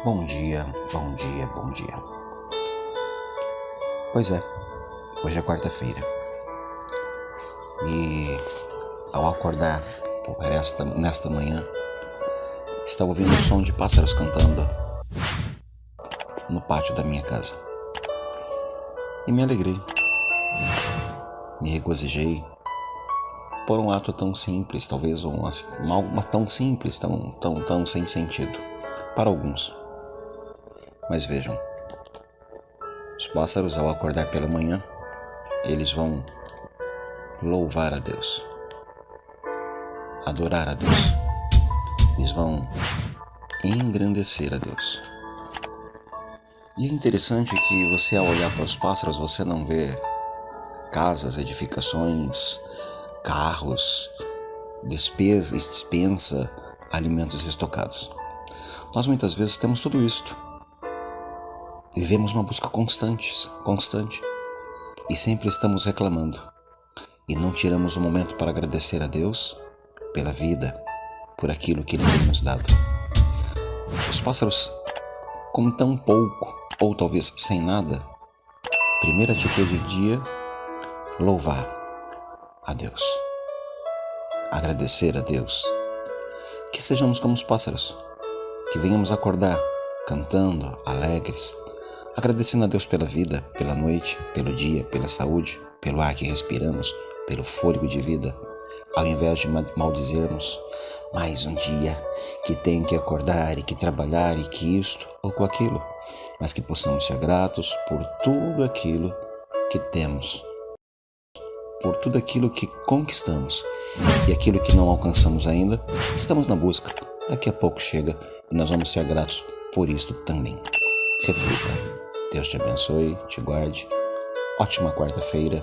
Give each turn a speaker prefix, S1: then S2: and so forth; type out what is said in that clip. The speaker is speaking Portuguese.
S1: Bom dia, bom dia, bom dia. Pois é, hoje é quarta-feira. E ao acordar nesta manhã, estava ouvindo o som de pássaros cantando no pátio da minha casa. E me alegrei, me regozijei por um ato tão simples, talvez algo tão simples, tão sem sentido para alguns. Mas vejam, os pássaros ao acordar pela manhã, eles vão louvar a Deus, adorar a Deus, eles vão engrandecer a Deus. E é interessante que você, ao olhar para os pássaros, você não vê casas, edificações, carros, dispensa, alimentos estocados. Nós muitas vezes temos tudo isto. Vivemos uma busca constante, e sempre estamos reclamando. E não tiramos um momento para agradecer a Deus pela vida, por aquilo que Ele tem nos dado. Os pássaros, com tão pouco, ou talvez sem nada, primeira atitude do dia, louvar a Deus, agradecer a Deus. Que sejamos como os pássaros, que venhamos acordar cantando, alegres, agradecendo a Deus pela vida, pela noite, pelo dia, pela saúde, pelo ar que respiramos, pelo fôlego de vida, ao invés de maldizermos mais um dia que tem que acordar e que trabalhar e que isto ou com aquilo, mas que possamos ser gratos por tudo aquilo que temos, por tudo aquilo que conquistamos e aquilo que não alcançamos ainda, estamos na busca. Daqui a pouco chega e nós vamos ser gratos por isto também. Reflita. Deus te abençoe, te guarde. Ótima quarta-feira.